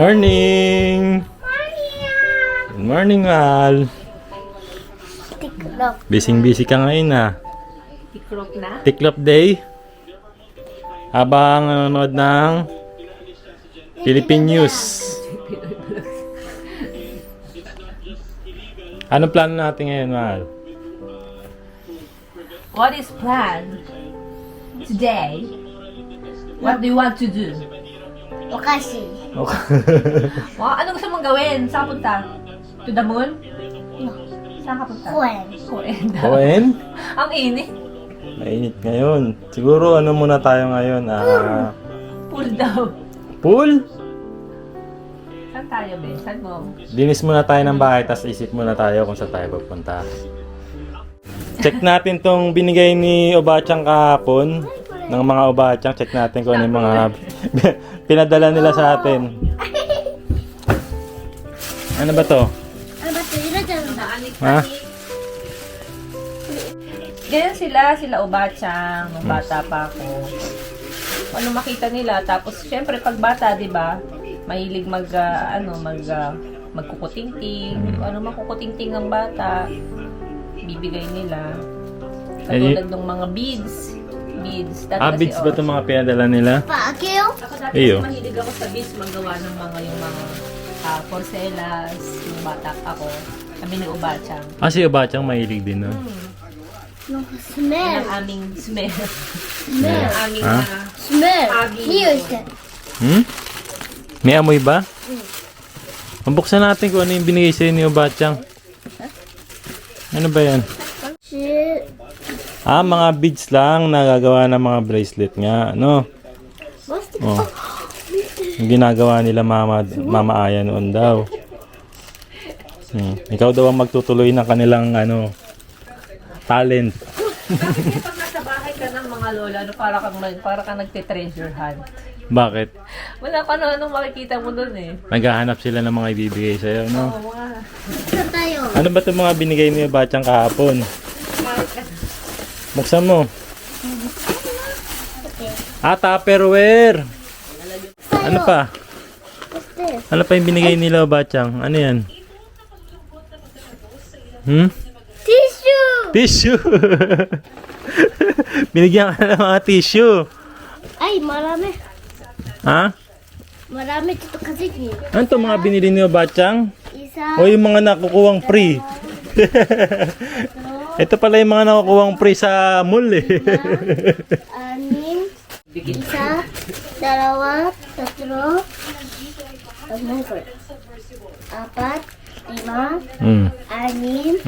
Morning! Good morning, Al. Tiklop. Busy ka ngayon ah. Tiklop na? Tiklop day. Habang nanonood ng Philippine News. Anong plano natin ngayon, Al? What is plan today? What do you want to do? Wakashi. Ano gusto mong gawin? Saan ka punta? To the moon? Saan ka punta? Kuen. Kuen. Koen? Ang init. Mainit ngayon. Siguro ano muna tayo ngayon? Pool daw. Pool? Saan tayo, be? Saan mo? Linis muna tayo ng bahay, tapos isip muna tayo kung saan tayo pupunta. Check natin tong binigay ni Obachang kahapon. Ng mga Obachang, check natin kung ano yung mga pinadala nila sa atin. Ano ba to? Ano ba ito? Ira dyan ba? Ha? Ganyan sila Obachang, nung bata pa ako. Ano makita nila, tapos syempre pag bata, di ba, mahilig magkukutingting, ano makukutingting ang bata, bibigay nila. Katulad ng mga beads. Dati Beads ba itong mga pinadala nila? Paakyo? Ako dati Iyo. kasi mahilig ako sa beads, magawa ng yung mga porcelas, yung bata ako. Kami ni Obachang. Si Obachang mahilig din, no? No, Yan smell. ang aming smell. Smell. Ang aming Ha? Smell. Abi. Here is that. May amoy ba? Pambuksan natin kung ano yung binigay sa'yo ni Obachang. Ano ba yan? Shit. Mga beads lang nagagawa ng mga bracelet nga, no? What's the... Oh. Yung ginagawa nila Mama Aya noon daw. Ikaw daw ang magtutuloy ng kanilang talent. Bakit pag nasa bahay ka ng mga lola, para kang nagte-treasure hunt? Bakit? Wala ka anong makikita mo dun eh. Naghahanap sila ng mga ibibigay sa'yo, no? Oo, mga... Saan tayo? Ano ba itong mga binigay ni Obachang kahapon? Bakit ka... Buksan mo. Okay. Tupperware! Ano pa? What's this? Ano pa yung binigay nila Obachang? Ano yan? Tissue! Tissue! Binigyan ka ng mga tissue. Ay, marami. Ha? Marami dito kasi. Ano to mga binili ni Obachang? Isa. O yung mga nakukuhang free? Ito pala yung mga nakukuhang free sa mall eh. Anim. Isa. Dalawa. Tatlo. Apat. Lima. Anim.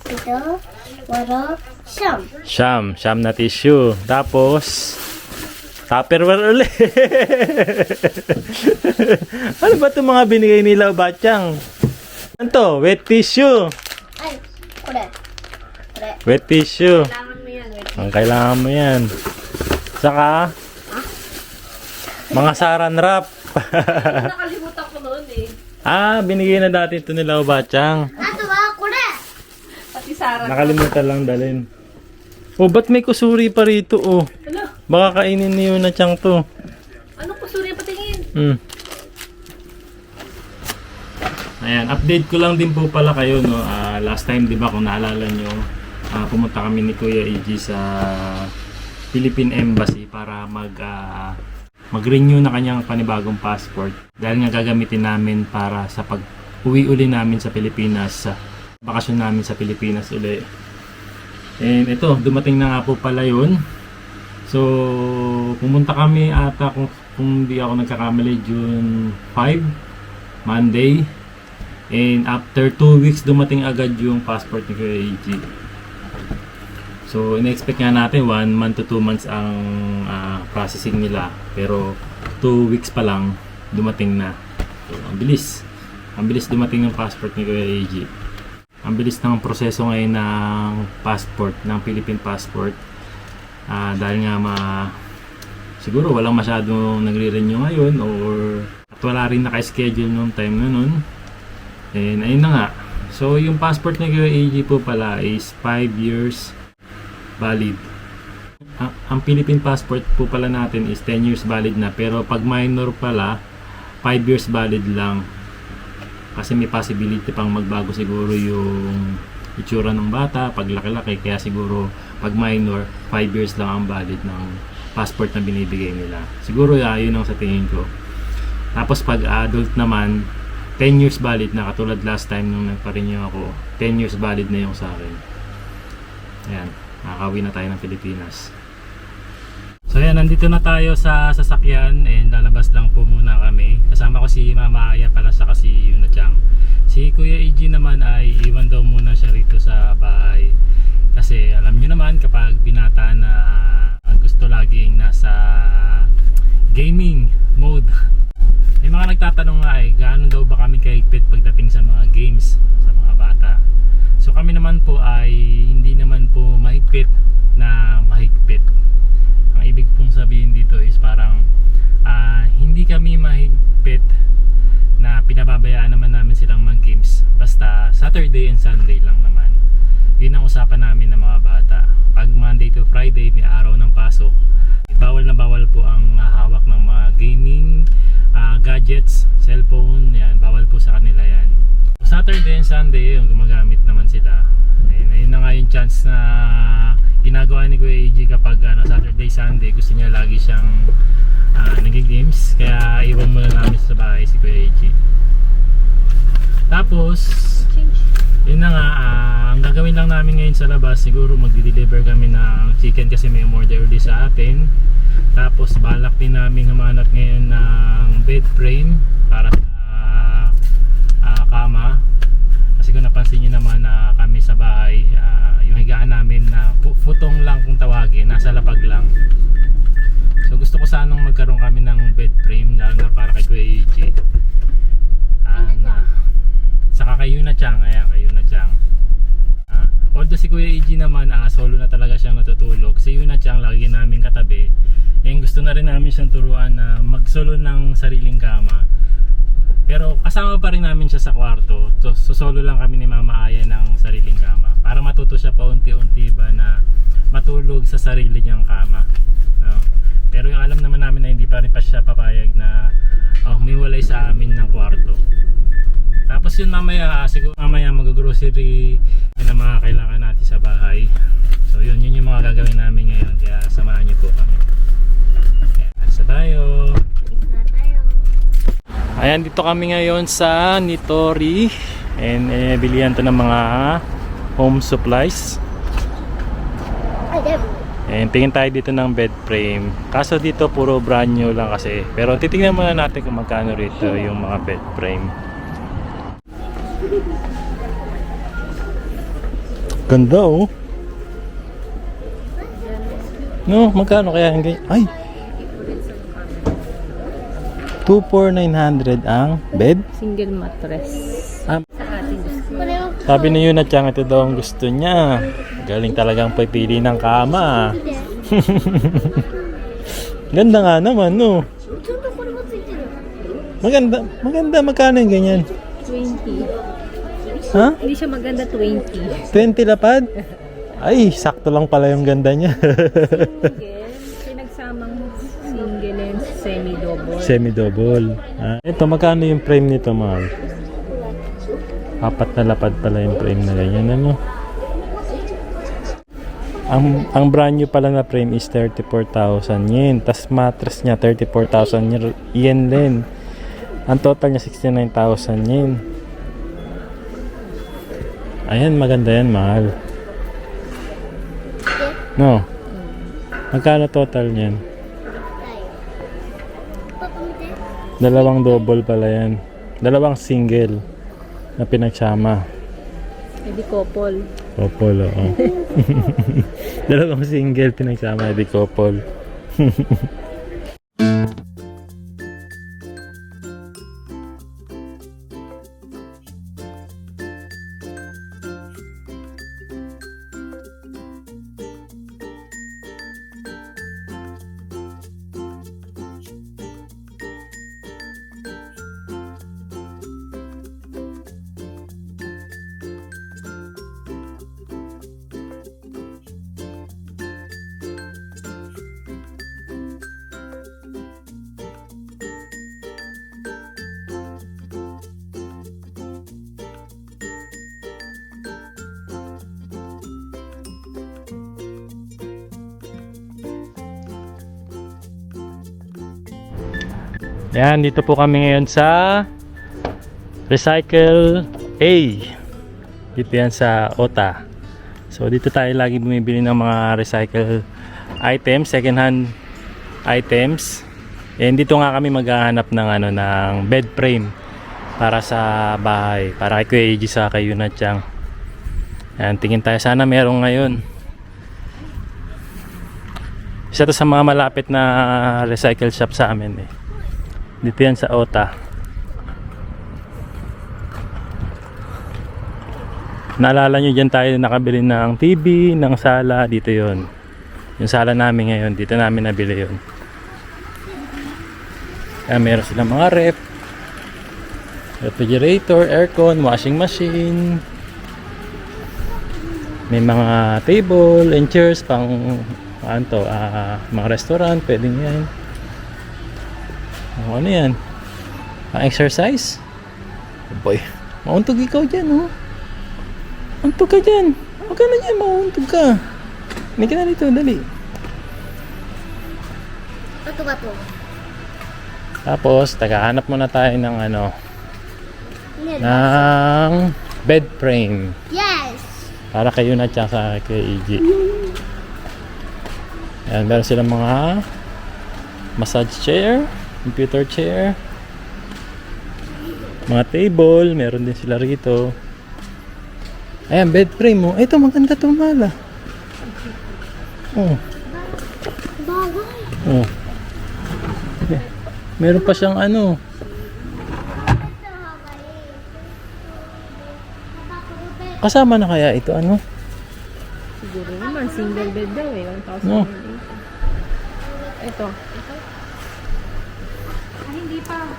Ito. Walo. Siyam. Siyam na tissue. Tapos, Tupperware ulit. Ano ba itong mga binigay nila Obachang? Ano to? Wet tissue. Ay, kore. Wet tissue. Kailangan mo yan. Wait. Ang kailangan mo yan. Saka, mga saran wrap. Nakalimutan ko noon eh. Binigay na dati ito nila Obachang. Ato ba? Kore. Pati Sarah. Nakalimutan lang dalhin. Ba't may kusuri pa rito Ano? Baka kainin niyo na tiyang to. Anong kusuri ang patingin? Ayan, update ko lang din po pala kayo, no. Last time, 'di ba, kung naalala nyo, pumunta kami ni Kuya EG sa Philippine Embassy para mag-renew na kanyang panibagong passport. Dahil nga gagamitin namin para sa pag-uwi uli namin sa Pilipinas, sa bakasyon namin sa Pilipinas uli. And ito, dumating na nga po pala yun. So, pumunta kami ata kung di ako nagkakamali, June 5, Monday. And after 2 weeks, dumating agad yung passport ni Kuya EG. So, in-expect nga natin 1 month to 2 months ang processing nila. Pero 2 weeks pa lang, dumating na. So, ang bilis. Ang bilis dumating yung passport ni Kuya EG. Ang bilis ng proseso ngayon ng passport, ng Philippine passport. Dahil nga siguro walang masyadong nagre-renew ngayon or at wala rin naka-schedule nung time na nun. And ayun na nga. So yung passport ni Kuya EG po pala is 5 years valid. ang Philippine passport po pala natin is 10 years valid na, pero pag minor pala 5 years valid lang. Kasi may possibility pang magbago siguro yung itsura ng bata pag laki-laki, kaya siguro pag minor 5 years lang ang valid ng passport na binibigay nila. Siguro yun ang sa tingin ko. Tapos pag adult naman 10 years valid na, katulad last time nung nagpa-renew ako, 10 years valid na yung sa akin. Ayan, nakakauwi na tayo ng Pilipinas. So ayan, nandito na tayo sa sasakyan and lalabas lang po muna kami. Kasama ko si Mama Aya pala sa kasi Yuna Chang. Si Kuya EG naman ay iwan daw muna siya rito sa bahay. Kasi alam niyo naman kapag binata na gusto laging nasa gaming mode. May mga nagtatanong nga gaano daw ba kami kahigpit pagdating sa mga games sa mga bata. So kami naman po ay hindi naman po mahigpit na mahigpit. Ang ibig pong sabihin dito is parang hindi kami mahigpit na pinababayaan naman namin silang mag-games, basta Saturday and Sunday lang naman. Yun ang usapan namin ng mga bata. Pag Monday to Friday may araw ng pasok, bawal na bawal po ang hawak ng mga gaming gadgets, cellphone, yan, bawal po sa kanila yan. Saturday and Sunday yung gumagamit naman sila. Ayun na nga yung chance na ginagawa ni Kuya EG kapag Saturday, Sunday, gusto niya lagi siyang nag-games, kaya iwan muna namin sa bahay si Kuya EG. Tapos yun na nga, ang gagawin lang namin ngayon sa labas, siguro magdi-deliver kami ng chicken kasi may umorder ulit sa atin. Tapos balak din namin humanap ngayon ng bed frame para sa kama. Kasi kung napansin nyo naman na kami sa bahay, yung higaan namin na futong lang kung tawagin, nasa lapag lang. So gusto ko sanang magkaroon kami ng bed frame, lalo na para kay Kuya EG. Saka kay Yuna Chang, ayan, kay Yuna Chang. Although si Kuya EG naman, solo na talaga siyang natutulog. Si Yuna Chang, lagi namin katabi. Gusto na rin namin siyang turuan na mag-solo ng sariling kama. Pero kasama pa rin namin siya sa kwarto. So solo lang kami ni Mama Aya ng sariling kama. Para matuto siya paunti-unti ba na matulog sa sarili niyang kama. Pero yung alam naman namin na hindi pa rin pa siya papayag na humiwalay sa amin ng kwarto. Tapos yun mamaya, siguro mamaya mag-grocery yun ang mga kailangan natin sa bahay. So yun yung mga gagawin namin ngayon, kaya samahan niyo po kami. Asa tayo. Ayan, dito kami ngayon sa Nitori and bilihan to ng mga home supplies. And tingin tayo dito ng bed frame. Kaso dito puro brand new lang kasi. Pero titingnan muna natin kung magkano rito yung mga bed frame. Ganda oh. No, magkano kaya ang ganyan? Ay! 2,900 ang bed? Single mattress. Sa ating gusto. Sabi ni Yuna Chang, ito daw ang gusto niya. Galing talagang pipili ng kama. Ganda nga naman, no? Maganda, maganda. Magkano yung ganyan? 20. Ha? Hindi siya maganda, 20. 20 lapad? Ay, sakto lang pala yung ganda niya. Pinagsamang single and semi-double. Semi-double. Ito, magkano yung frame nito, mahal? 4 na lapad pala yung frame na ganyan, ano? Ang brand new pala na frame is 34,000 yen. Tas mattress niya 34,000 yen din. Ang total niya 69,000 yen. Ayan, maganda yan, mahal. No? Magkano total niyan? Dalawang double pala yan. Dalawang single na pinagsama. Hindi couple. Couple, oo. Dalawang single pinagsama, hindi couple. Yan, dito po kami ngayon sa Recycle A. Dito yan sa OTA. So dito tayo lagi bumibili ng mga recycle items, second hand items. And dito nga kami maghahanap ng ng bed frame para sa bahay, para kay Kuya Eiji sa kay Yunachang. Yan, tingin tayo, sana merong ngayon. Isa to sa mga malapit na recycle shop sa amin eh. Dito yan sa OTA. Naalala nyo, dyan tayo nakabili ng TV, ng sala, dito yon. Yung sala namin ngayon, dito namin nabili yon. Kaya meron silang mga ref, refrigerator, aircon, washing machine. May mga table and chairs pang mga restaurant, pwedeng yan. Ano yan? Pang exercise? Oh boy, mauntog ikaw dyan, oh. Untog ka dyan. Huwag ka na dyan, mauuntog ka. Hindi ka na dito, dali. Bato-bato. Tapos, tagahanap muna tayo ng ng bed frame. Yes. Para kayo na tsaka kay Eiji. Ayan, meron silang mga massage chair, computer chair, mga table, meron din sila rito. Ayan, bed frame mo. Ito, maganda itong mala. Oh. Bagay. Oh. Meron pa siyang kasama na kaya ito Siguro naman, single bed daw eh. 1,000. No. Ito. Hindi pa.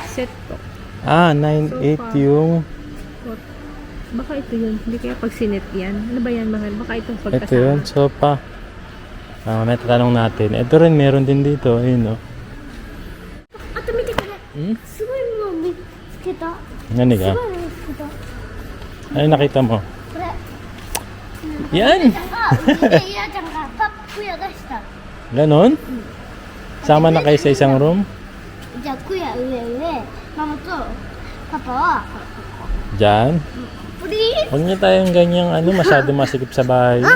Set to. 9.8 yung Baka ito yun. Hindi kaya pag sinet yan. Ano ba yan, mahal? Baka itong pagkasama. ito yun, sofa. May tatanong natin. Ito rin meron din dito, ayun Ato, mite ka na. Sugoi mo mitsukeita. Nani ka? Sugoi mitsukeita. Ano nakita mo? Kore. Yan! Ira-chan ga kuya dashita. Ganon? Sama na kayo sa isang room? じゃあクヤ上上ママとパパは Diyan? プリー Huwag niyo tayong ganyang masyado masikip sa bahay. ね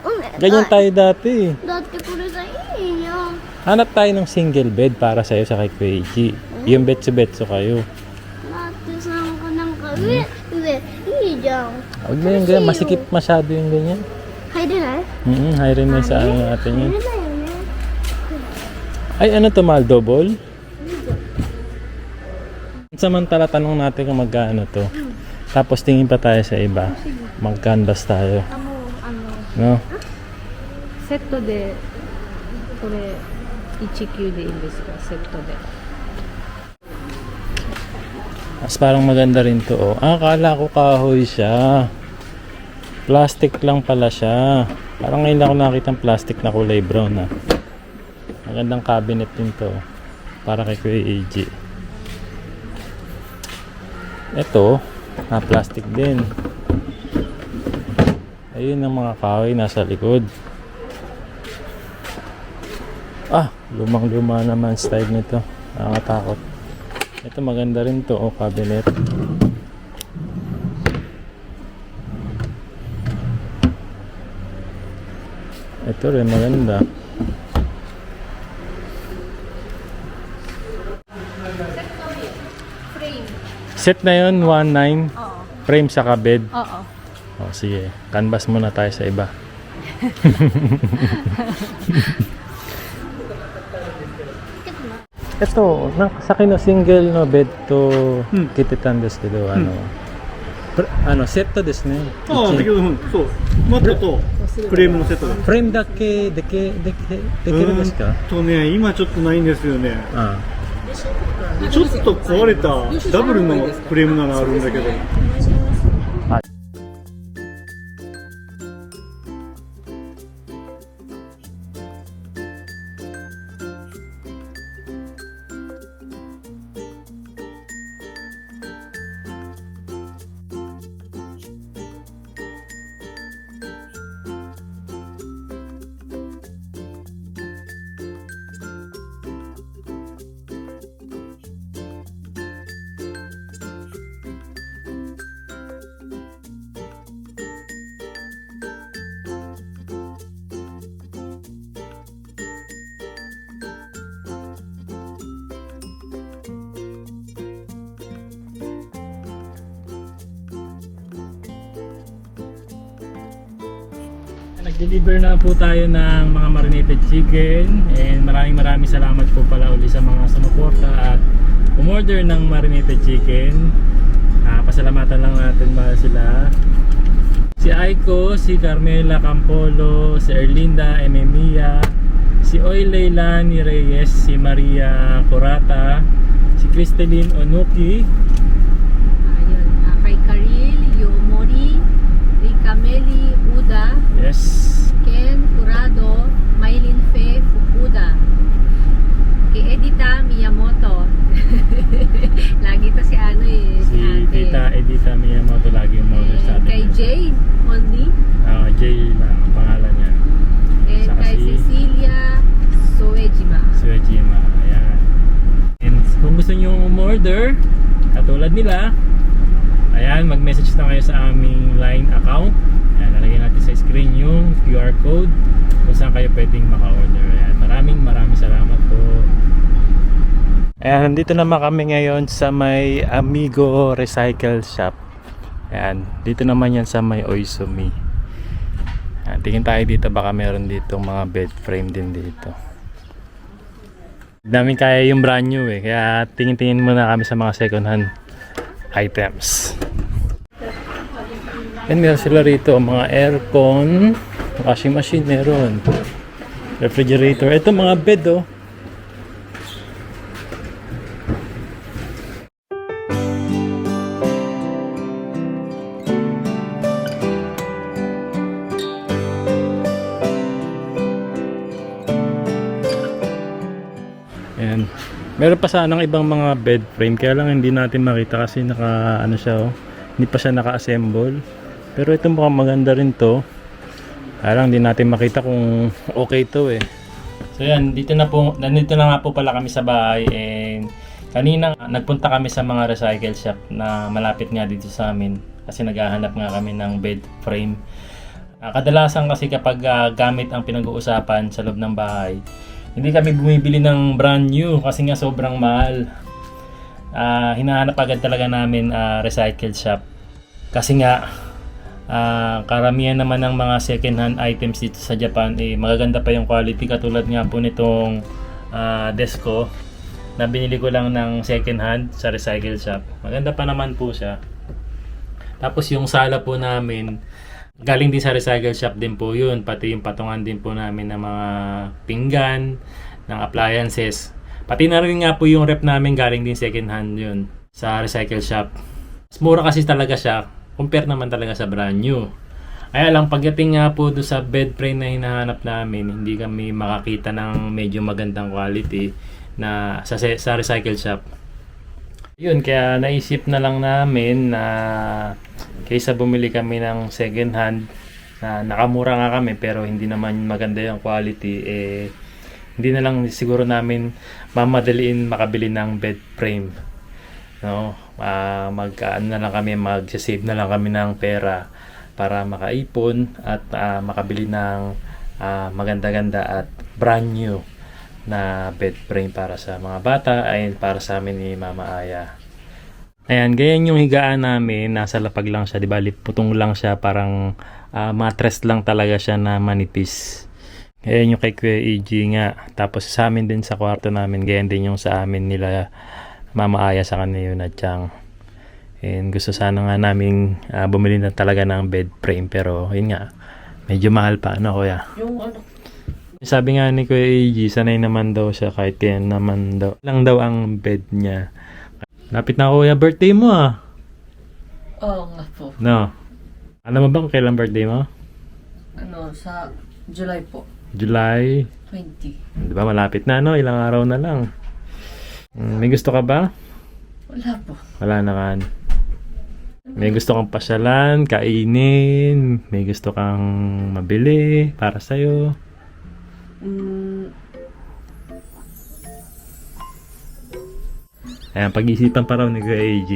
おね Ganyan tayo dati. だってこれがいいよ Hanap tayo ng single bed para sa'yo sa kay Kuya Eiji. Yung betso-betso kayo. だってさなんか上いいじゃん Huwag na yung ganyan, masikip masyado yung ganyan. 入れない High rin na sa natin 入 yun. れないよね Ay, ano to, mahal? Double? Samantala, tanong natin kung magkano to. Tapos tingin pa tayo sa iba. Mag-canvas tayo. もう No? セットでこれ19でいいんですか？セットで。 Mas parang maganda rin to. Oh. Akala ko kahoy siya. Plastic lang pala siya. Parang ngayon lang ako nakita ng plastic na kulay brown. Magandang cabinet din to. Para kay Kuya Eiji. Ito, plastic din. Ayun ang mga kahoy nasa likod. Lumang-luma naman style nito. Nakakatakot. Ito maganda rin to, cabinet. Ito rin maganda. Set na yun, 1.9. Oo. Frame sa bed. Oo. Sige, canvas muna tayo sa iba. Ito, sa akin single no bed to kititan desu kedo, set to desu ne. ああ、だけど、そう。マットとフレームのセットで。 Frame dake dekiru desu ka? 今ちょっとないんですよね。 ちょっと壊れたダブルのフレームならあるんだけど。Deliver na po tayo ng mga marinated chicken and maraming salamat po pala uli sa mga sumuporta at umorder ng marinated chicken. Pasalamatan lang natin ba sila. Si Aiko, si Carmela Campolo, si Erlinda Ememia, si Oy Leilani Reyes, si Maria Corata, si Cristelyn Onuki, Ayun, kay Karil Yomori, Rikameli Uda, yes, Ken Curado, Maylin Fe Fukuda, kay Edita Miyamoto. Lagi to si ano eh, si ate. Tita Edita Miyamoto lagi yung model sa atin. Kay Jay Only, Jay lang ang pangalan niya. and Saka kay si- Cecilia Soejima. Suejima, ayan. And kung gusto nyo umorder, katulad nila, ayan, mag-message na kayo sa aming line account. Ayan, lalagyan natin sa screen yung QR code kung saan kayo pwedeng maka-order. Ayan, maraming salamat po. Ayan, nandito naman kami ngayon sa may Amigo Recycle Shop. Ayan, dito naman yan sa may Oizumi. Ayan, tingin tayo dito, baka meron dito mga bed frame din dito. Daming kaya yung brand new eh, kaya tingin-tingin muna kami sa mga second hand items. And meron sila rito mga aircon, washing machine meron, refrigerator, ito mga bed oh. Ayan. Meron pa sanang ibang mga bed frame kaya lang hindi natin makita kasi naka ano siya oh. Hindi pa siya naka-assemble. Pero ito mukhang maganda rin to. Kaya lang hindi natin makita kung okay to eh. So yan, nandito na nga po pala kami sa bahay and kanina nagpunta kami sa mga recycle shop na malapit nga dito sa amin kasi naghahanap nga kami ng bed frame. Kadalasan kasi kapag gamit ang pinag-uusapan sa loob ng bahay, hindi kami bumibili ng brand new kasi nga sobrang mahal. Hinahanap agad talaga namin recycle shop. Kasi nga karamihan naman ng mga second hand items dito sa Japan magaganda pa yung quality, katulad nga po nitong desk ko na binili ko lang ng second hand sa recycle shop. Maganda pa naman po siya. Tapos yung sala po namin galing din sa recycle shop din po yun, pati yung patungan din po namin ng mga pinggan, ng appliances. Pati na rin nga po yung rep namin galing din second hand yun sa recycle shop. Mas mura kasi talaga siya, compare naman talaga sa brand new. Kaya lang pagdating nga po doon sa bed frame na hinahanap namin, hindi kami makakita ng medyo magandang quality na sa recycle shop. Yun, kaya naisip na lang namin na kaysa bumili kami ng second hand na nakamura nga kami pero hindi naman maganda yung quality, hindi na lang siguro namin mamadaliin makabili ng bed frame. No? Ano na lang kami, mag-save na lang kami ng pera para makaipon at makabili ng maganda-ganda at brand new na bed frame para sa mga bata ay para sa amin ni Mama Aya. Ayan, ganyan yung higaan namin, nasa lapag lang siya, di ba? Putong lang siya, parang mattress lang talaga siya na manipis. Ayan yung kay Kuya EG nga. Tapos sa amin din sa kwarto namin, ganyan din yung sa amin nila Mama Aya sa kanila yun at Chang. And gusto sana nga namin bumili na talaga ng bed frame pero yun nga, medyo mahal pa, ano kuya? Yung ano, Sabi nga ni Kuya EG, sanay naman daw siya kahit yan naman daw. Lang daw ang bed niya. Lapit na kuya, birthday mo ah. Oo nga po. No. Alam mo ba kung kailan birthday mo? Ano, sa July po. July. 20. Di ba malapit na no? Ilang araw na lang. May gusto ka ba? Wala po. Wala naman. May gusto kang pasyalan, kainin, may gusto kang mabili para sa'yo. Ayan, pag-isipan pa raw ni Kuya AG.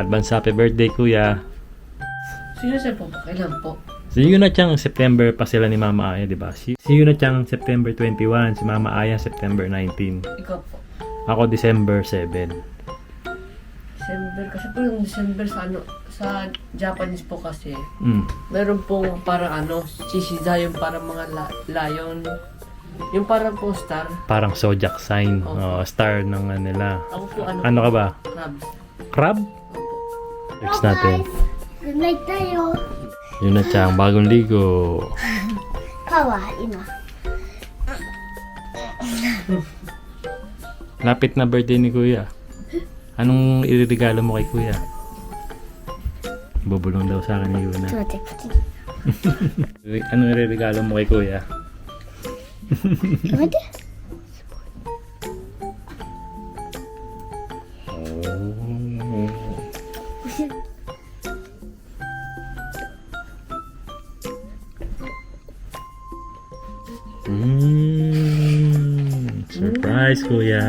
Advance happy birthday, Kuya. Sino siya po? Kailan po? See you na Chang, September pa sila ni Mama Aya, di ba? See you na Chang, September 21. Si Mama Aya, September 19. Ikaw po. Ako, December 7. December. Kasi po yung December sa ano, sa Japanese po kasi, Mm. meron pong parang ano, Shishida yung parang mga lion. Yung parang po star. Parang zodiac sign. Opo. Star ng nila. Ako po ano, Ano ka ba? crabs. Crab? Next natin. Good night tayo. Yun na Chang, bagong ligo. Kawaii na. Lapit na birthday ni Kuya. Anong iririgalo mo kay Kuya? Bubulong daw sa akin ni Yuna. ちょっと待って。 Anong iririgalo mo kay Kuya? やめて。 Surprise, Kuya!